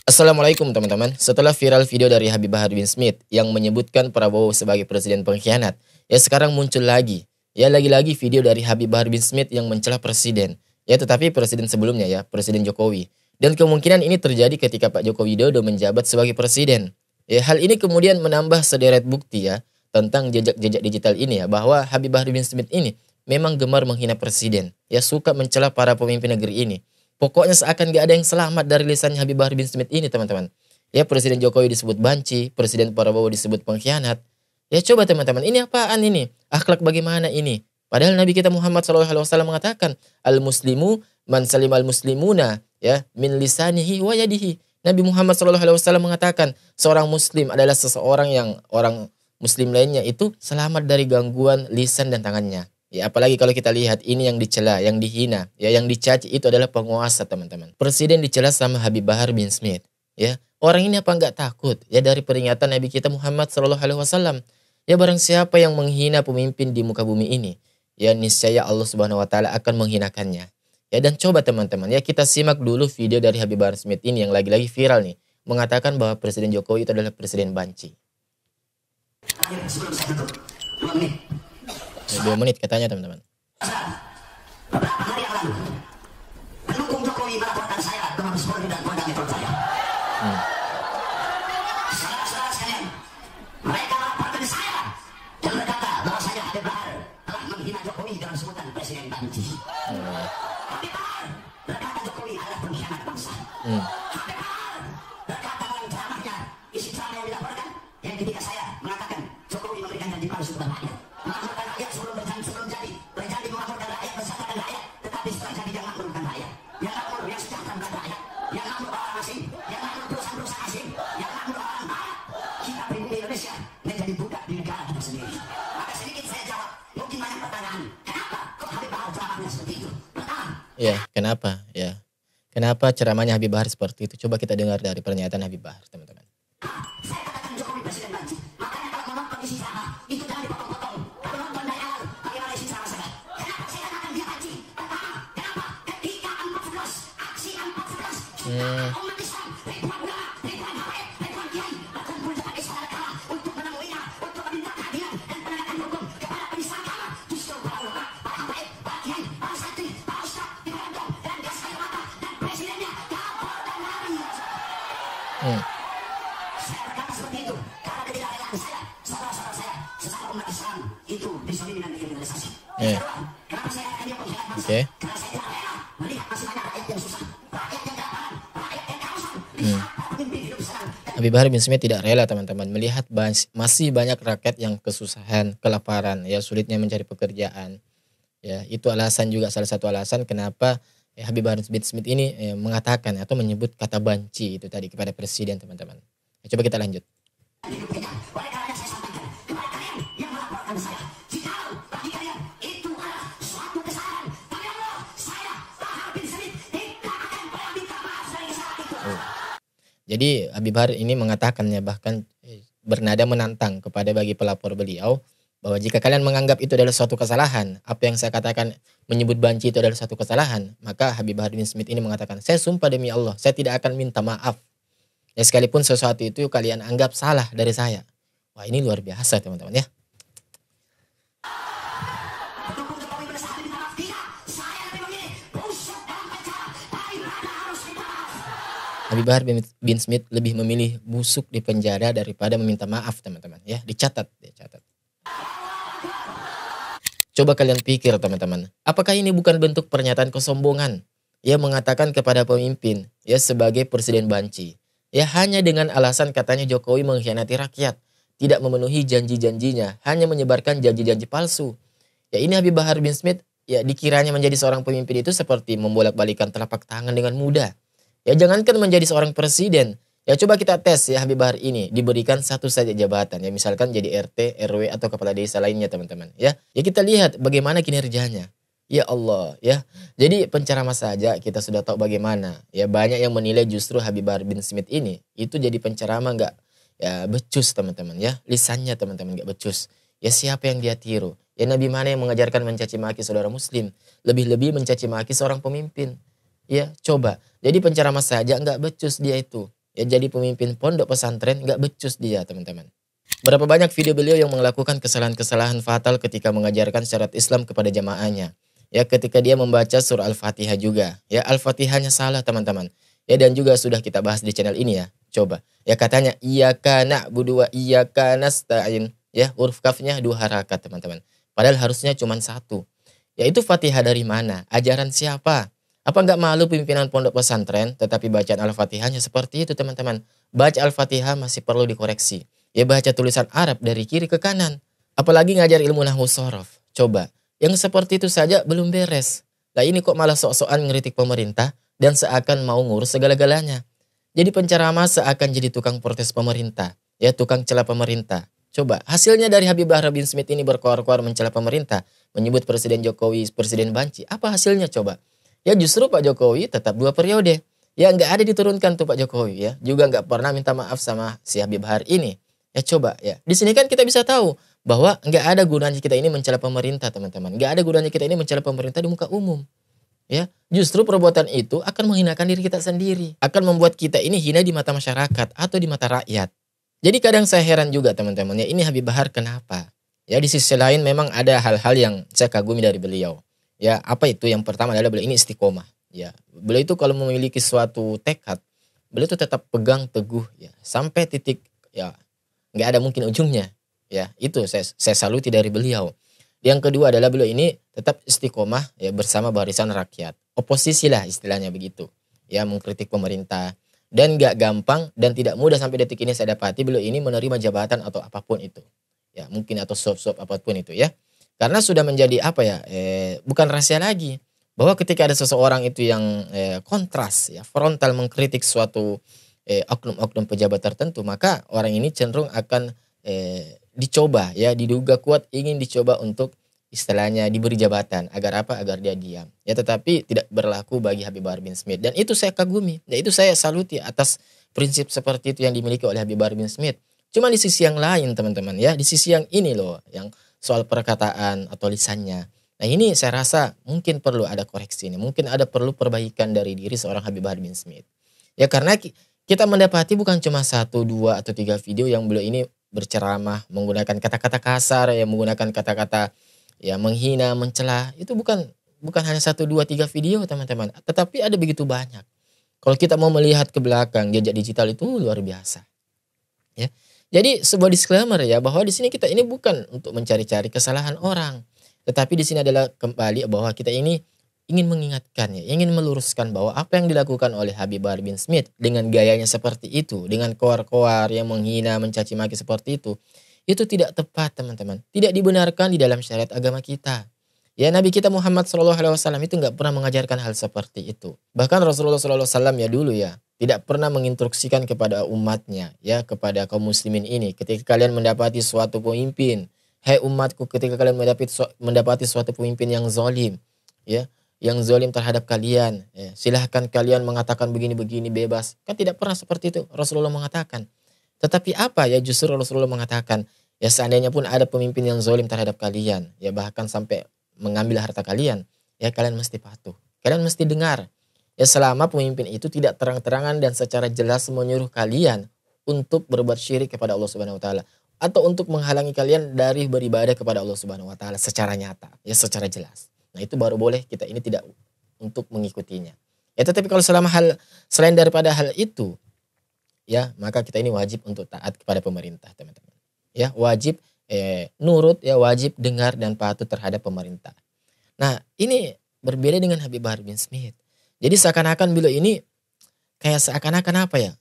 Assalamualaikum teman-teman. Setelah viral video dari Habib Bahar bin Smith yang menyebutkan Prabowo sebagai presiden pengkhianat, ya sekarang muncul lagi. Ya lagi-lagi video dari Habib Bahar bin Smith yang mencela presiden. Ya tetapi presiden sebelumnya ya, Presiden Jokowi. Dan kemungkinan ini terjadi ketika Pak Joko Widodo menjabat sebagai presiden. Ya hal ini kemudian menambah sederet bukti ya tentang jejak-jejak digital ini ya, bahwa Habib Bahar bin Smith ini memang gemar menghina presiden. Ya suka mencela para pemimpin negeri ini. Pokoknya seakan gak ada yang selamat dari lisannya Habib Bahar bin Smith ini teman-teman. Ya Presiden Jokowi disebut banci, Presiden Prabowo disebut pengkhianat. Ya coba teman-teman, ini apaan ini? Akhlak bagaimana ini? Padahal Nabi kita Muhammad SAW mengatakan, Al-Muslimu man salimal muslimuna ya min lisanihi wa yadihi. Nabi Muhammad SAW mengatakan, seorang muslim adalah seseorang yang orang muslim lainnya itu selamat dari gangguan lisan dan tangannya. Ya apalagi kalau kita lihat ini yang dicela, yang dihina, ya yang dicaci itu adalah penguasa teman-teman. Presiden dicela sama Habib Bahar bin Smith. Ya orang ini apa nggak takut? Ya dari peringatan Nabi kita Muhammad SAW. Ya barang siapa yang menghina pemimpin di muka bumi ini, ya niscaya Allah Subhanahu Wa Taala akan menghinakannya. Ya dan coba teman-teman, ya kita simak dulu video dari Habib Bahar Smith ini yang lagi-lagi viral nih, mengatakan bahwa Presiden Jokowi itu adalah presiden banci. Sebelum saya tutup, 2 menit. 2 menit katanya teman-teman. Beberapa hari yang lalu, pendukung Jokowi melaporkan saya ke Mabes Polri dan Polda Metro Jaya. Saudara-saudara sekalian, mereka melaporkan saya dan berkata bahwa saya Habib Bahar telah menghina Jokowi dalam sebutan presiden banci. Habib Bahar berkata Jokowi adalah pengkhianat bangsa. Habib Bahar berkata dalam ceramahnya, isi ceramah yang dilaporkan, yang ketiga saya mengatakan Jokowi memberikan janji palsu kepada rakyat. Mengamalkan rakyat sebelum jadi, berjanji mengamalkan rakyat, bersatukan rakyat, tetapi setelah jadi yang mengamalkan rakyat, yang makmur, yang sejahtera bukan rakyat, yang makmur orang asing, yang makmur perusahaan-perusahaan asing, yang makmur orang barat. Kita pribumi Indonesia menjadi budak di negara kita sendiri. Maka sedikit saya jawab, mungkin banyak pertanyaan, kenapa kok Habib Bahar ceramahnya seperti itu? Pertama. Ya kenapa? Ya kenapa ceramahnya Habib Bahar seperti itu? Coba kita dengar dari pernyataan Habib Bahar teman-teman. Saya katakan Jokowi presiden banci. Makanya kalau menonton isi ceramah itu jangan dipotong-potong. Kalau nonton dari awal, bagaimana isi ceramah saya? Kenapa saya katakan dia banci? Pertama, kenapa? Ketika 14 aksi 14 umat Islam, ribuan ulama, ribuan habaib, ribuan kiai berkumpul depan istana negara untuk menemuinya, untuk meminta keadilan dan penegakan hukum kepada penistaan agama. Justru para ulama, para habaib, para kiai, para santri, para ustaz diberondong dan gas air mata dan presidennya kabur dan lari. Saya berkata seperti itu karena ketidakrelaan saya, saudara-saudara saya, sesama umat Islam itu disolimi dan dikriminalisasi. Yang kedua, kenapa saya katakan dia pengkhianat bangsa? Oke. Karena saya tidak rela melihat masih banyak rakyat yang susah, rakyat yang kelaparan, rakyat yang kehausan. Lihat pemimpin hidup senang. Habib Bahar bin Smith tidak rela teman-teman melihat masih banyak rakyat yang kesusahan, kelaparan, ya sulitnya mencari pekerjaan. Ya itu alasan juga salah satu alasan kenapa Habib Bahar bin Smith ini mengatakan atau menyebut kata banci itu tadi kepada presiden teman-teman. Ya, coba kita lanjut. Hidupnya. Oleh karenanya saya sampaikan kepada kalian yang melaporkan saya, jika bagi kalian itu adalah suatu kesalahan, demi Allah, saya Bahar bin Smith tidak akan pernah minta maaf dari kesalahan itu. Jadi Habib Bahar ini mengatakannya bahkan bernada menantang kepada bagi pelapor beliau bahwa jika kalian menganggap itu adalah suatu kesalahan, apa yang saya katakan menyebut banci itu adalah suatu kesalahan, maka Habib Bahar bin Smith ini mengatakan, saya sumpah demi Allah, saya tidak akan minta maaf. Ya sekalipun sesuatu itu kalian anggap salah dari saya. Wah ini luar biasa teman-teman ya. Pendukung Jokowi berusaha minta maaf, tidak. Saya lebih memilih busuk dalam penjara daripada harus minta maaf. Habib Bahar bin Smith lebih memilih busuk di penjara daripada meminta maaf teman-teman ya. Dicatat. Coba kalian pikir teman-teman, apakah ini bukan bentuk pernyataan kesombongan? Ia mengatakan kepada pemimpin ya sebagai presiden banci. Ya hanya dengan alasan katanya Jokowi mengkhianati rakyat, tidak memenuhi janji-janjinya, hanya menyebarkan janji-janji palsu. Ya ini Habib Bahar bin Smith ya dikiranya menjadi seorang pemimpin itu seperti membolak-balikan telapak tangan dengan mudah. Ya jangankan menjadi seorang presiden, ya coba kita tes ya Habib Bahar ini diberikan satu saja jabatan ya misalkan jadi RT, RW atau kepala desa lainnya teman-teman ya. Ya kita lihat bagaimana kinerjanya. Ya Allah ya. Jadi penceramah saja kita sudah tahu bagaimana. Ya banyak yang menilai justru Habib Bahar bin Smith ini itu jadi penceramah nggak ya becus teman-teman ya. Lisannya teman-teman nggak becus. Ya siapa yang dia tiru? Ya Nabi mana yang mengajarkan mencaci maki saudara muslim? Lebih-lebih mencaci maki seorang pemimpin. Ya coba. Jadi penceramah saja nggak becus dia itu. Ya jadi pemimpin pondok pesantren nggak becus dia teman-teman. Berapa banyak video beliau yang melakukan kesalahan-kesalahan fatal ketika mengajarkan syariat Islam kepada jamaahnya. Ya ketika dia membaca surah Al-Fatihah juga. Ya Al-Fatihahnya salah teman-teman. Ya dan juga sudah kita bahas di channel ini ya. Coba. Ya katanya iyyaka na'budu wa iyyaka nasta'in. Ya huruf kafnya 2 harakat teman-teman. Padahal harusnya cuma 1. Ya itu Fatihah dari mana? Ajaran siapa? Apa nggak malu pimpinan pondok pesantren tetapi bacaan Al-Fatihahnya seperti itu teman-teman. Baca Al-Fatihah masih perlu dikoreksi. Ya baca tulisan Arab dari kiri ke kanan. Apalagi ngajar ilmu nahwu shorof. Coba. Yang seperti itu saja belum beres. Lah ini kok malah sok-sokan ngeritik pemerintah dan seakan mau ngurus segala-galanya. Jadi penceramah seakan jadi tukang protes pemerintah. Ya tukang cela pemerintah. Coba hasilnya dari Habib Bahar bin Smith ini berkoar-koar mencela pemerintah. Menyebut Presiden Jokowi, Presiden banci. Apa hasilnya coba? Ya justru Pak Jokowi tetap 2 periode. Ya nggak ada diturunkan tuh Pak Jokowi ya. Juga nggak pernah minta maaf sama si Habib Bahar ini. Ya coba ya. Di sini kan kita bisa tahu bahwa nggak ada gunanya kita ini mencela pemerintah teman-teman. Nggak ada gunanya kita ini mencela pemerintah di muka umum. Ya, justru perbuatan itu akan menghinakan diri kita sendiri. Akan membuat kita ini hina di mata masyarakat atau di mata rakyat. Jadi kadang saya heran juga teman-teman ya ini Habib Bahar kenapa? Ya di sisi lain memang ada hal-hal yang saya kagumi dari beliau. Ya apa itu? Yang pertama adalah beliau ini istiqomah. Ya beliau itu kalau memiliki suatu tekad, beliau itu tetap pegang teguh ya sampai titik ya nggak ada mungkin ujungnya. Ya itu saya saluti dari beliau. Yang kedua adalah beliau ini tetap istiqomah ya bersama barisan rakyat. Oposisi lah istilahnya begitu. Ya mengkritik pemerintah. Dan gak gampang dan tidak mudah sampai detik ini saya dapati beliau ini menerima jabatan atau apapun itu. Ya mungkin atau sop-sop apapun itu ya. Karena sudah menjadi apa ya, bukan rahasia lagi. Bahwa ketika ada seseorang itu yang kontras ya, frontal mengkritik suatu oknum-oknum pejabat tertentu. Maka orang ini cenderung akan dicoba ya, diduga kuat ingin dicoba untuk istilahnya diberi jabatan agar apa? Agar dia diam. Ya tetapi tidak berlaku bagi Habib Bahar bin Smith dan itu saya kagumi. Ya itu saya saluti atas prinsip seperti itu yang dimiliki oleh Habib Bahar bin Smith. Cuma di sisi yang lain teman-teman ya, di sisi yang ini loh yang soal perkataan atau lisannya. Nah ini saya rasa mungkin perlu ada koreksi ini. Mungkin ada perlu perbaikan dari diri seorang Habib Bahar bin Smith. Ya karena kita mendapati bukan cuma 1, 2 atau 3 video yang beliau ini berceramah menggunakan kata-kata kasar ya, menggunakan kata-kata ya menghina, mencela. Itu bukan hanya 1, 2, 3 video teman-teman, tetapi ada begitu banyak. Kalau kita mau melihat ke belakang jejak digital itu luar biasa. Ya. Jadi sebuah disclaimer ya bahwa di sini kita ini bukan untuk mencari-cari kesalahan orang, tetapi di sini adalah kembali bahwa kita ini ingin mengingatkan ya, ingin meluruskan bahwa apa yang dilakukan oleh Habib Bahar bin Smith dengan gayanya seperti itu, dengan koar-koar yang menghina, mencaci maki seperti itu tidak tepat teman-teman. Tidak dibenarkan di dalam syariat agama kita. Ya Nabi kita Muhammad SAW itu nggak pernah mengajarkan hal seperti itu. Bahkan Rasulullah SAW ya dulu ya tidak pernah menginstruksikan kepada umatnya ya, kepada kaum muslimin ini ketika kalian mendapati suatu pemimpin, hai umatku, ketika kalian mendapati suatu pemimpin yang zalim ya, yang zalim terhadap kalian ya, silahkan kalian mengatakan begini-begini bebas. Kan tidak pernah seperti itu Rasulullah mengatakan. Tetapi apa ya, justru Rasulullah mengatakan ya seandainya pun ada pemimpin yang zalim terhadap kalian ya, bahkan sampai mengambil harta kalian ya, kalian mesti patuh, kalian mesti dengar ya, selama pemimpin itu tidak terang-terangan dan secara jelas menyuruh kalian untuk berbuat syirik kepada Allah Subhanahu wa taala atau untuk menghalangi kalian dari beribadah kepada Allah Subhanahu wa taala secara nyata ya, secara jelas. Nah itu baru boleh kita ini tidak untuk mengikutinya ya. Tetapi kalau selama hal selain daripada hal itu ya, maka kita ini wajib untuk taat kepada pemerintah teman-teman. Ya, wajib nurut ya, wajib dengar dan patuh terhadap pemerintah. Nah, ini berbeda dengan Habib Bahar bin Smith. Jadi seakan-akan beliau ini kayak seakan-akan apa ya?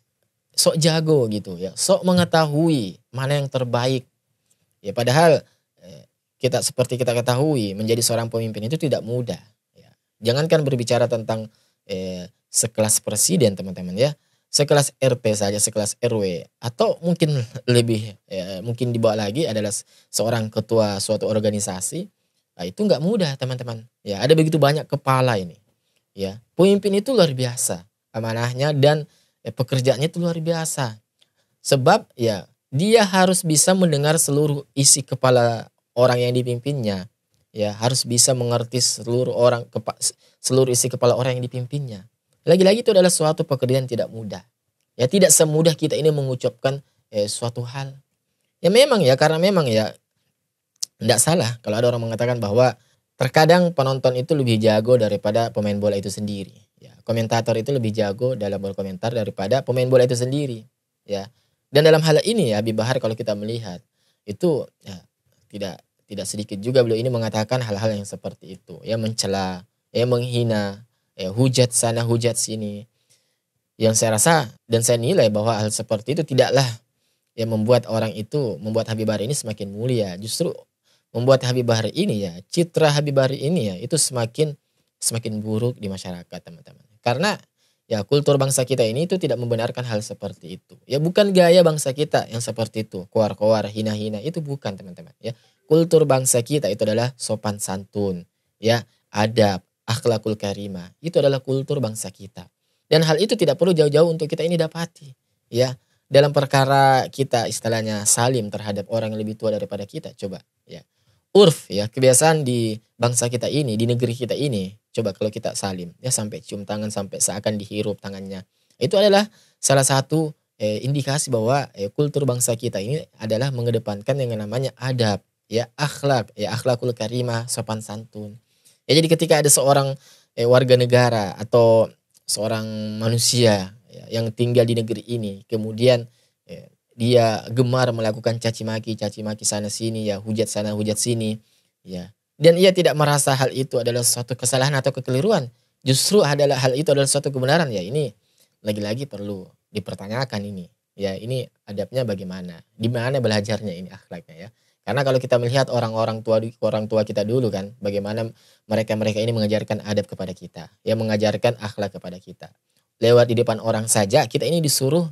Sok jago gitu ya, sok mengetahui mana yang terbaik. Ya padahal kita seperti kita ketahui menjadi seorang pemimpin itu tidak mudah ya. Jangankan berbicara tentang sekelas presiden teman-teman ya. Sekelas RT saja, sekelas RW, atau mungkin lebih mungkin di bawah lagi adalah seorang ketua suatu organisasi. Nah, itu nggak mudah teman-teman. Ya ada begitu banyak kepala ini. Ya pemimpin itu luar biasa amanahnya dan pekerjaannya itu luar biasa. Sebab ya dia harus bisa mendengar seluruh isi kepala orang yang dipimpinnya. Ya harus bisa mengerti seluruh isi kepala orang yang dipimpinnya. Lagi-lagi itu adalah suatu pekerjaan tidak mudah. Ya tidak semudah kita ini mengucapkan suatu hal. Ya memang ya, karena memang ya tidak salah kalau ada orang mengatakan bahwa terkadang penonton itu lebih jago daripada pemain bola itu sendiri. Ya, komentator itu lebih jago dalam berkomentar daripada pemain bola itu sendiri. Ya, dan dalam hal ini ya Habib Bahar kalau kita melihat itu ya, tidak sedikit juga beliau ini mengatakan hal-hal yang seperti itu. Ya mencela, ya menghina, ya hujat sana hujat sini. Yang saya rasa dan saya nilai bahwa hal seperti itu tidaklah yang membuat Habib Bahar ini semakin mulia. Justru membuat Habib Bahar ini ya, citra Habib Bahar ini ya itu semakin buruk di masyarakat, teman-teman. Karena ya kultur bangsa kita ini itu tidak membenarkan hal seperti itu. Ya bukan gaya bangsa kita yang seperti itu, koar-koar, hina-hina, itu bukan, teman-teman. Ya, kultur bangsa kita itu adalah sopan santun, ya, adab, akhlakul karimah. Itu adalah kultur bangsa kita. Dan hal itu tidak perlu jauh-jauh untuk kita ini dapati, ya. Dalam perkara kita istilahnya salim terhadap orang yang lebih tua daripada kita, coba ya. Urf ya, kebiasaan di bangsa kita ini, di negeri kita ini, coba kalau kita salim ya sampai cium tangan, sampai seakan dihirup tangannya. Itu adalah salah satu indikasi bahwa kultur bangsa kita ini adalah mengedepankan yang namanya adab, ya, akhlak, ya, akhlakul karimah, sopan santun. Ya, jadi ketika ada seorang warga negara atau seorang manusia ya, yang tinggal di negeri ini, kemudian dia gemar melakukan caci maki sana sini, ya, hujat sana hujat sini, ya, dan ia tidak merasa hal itu adalah suatu kesalahan atau kekeliruan, justru hal itu adalah suatu kebenaran, ya, ini lagi-lagi perlu dipertanyakan ini, ya, ini adabnya bagaimana, di mana belajarnya ini akhlaknya, ya. Karena kalau kita melihat orang tua kita dulu kan, bagaimana mereka ini mengajarkan adab kepada kita, ya, mengajarkan akhlak kepada kita. Lewat di depan orang saja kita ini disuruh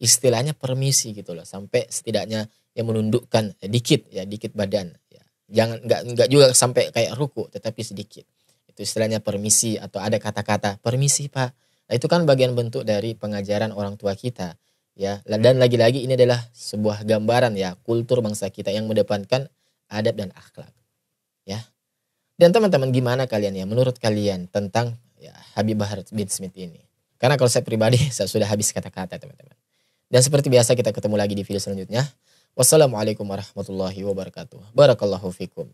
istilahnya permisi gitu loh, sampai setidaknya yang menundukkan dikit badan, ya. Jangan enggak juga sampai kayak ruku, tetapi sedikit. Itu istilahnya permisi, atau ada kata-kata permisi Pak. Nah, itu kan bagian bentuk dari pengajaran orang tua kita, ya. Dan lagi-lagi ini adalah sebuah gambaran ya kultur bangsa kita yang mengedepankan adab dan akhlak, ya. Dan teman-teman, gimana kalian ya, menurut kalian tentang ya Habib Bahar bin Smith ini? Karena kalau saya pribadi saya sudah habis kata-kata, teman-teman. Dan seperti biasa kita ketemu lagi di video selanjutnya. Wassalamualaikum warahmatullahi wabarakatuh. Barakallahu fikum.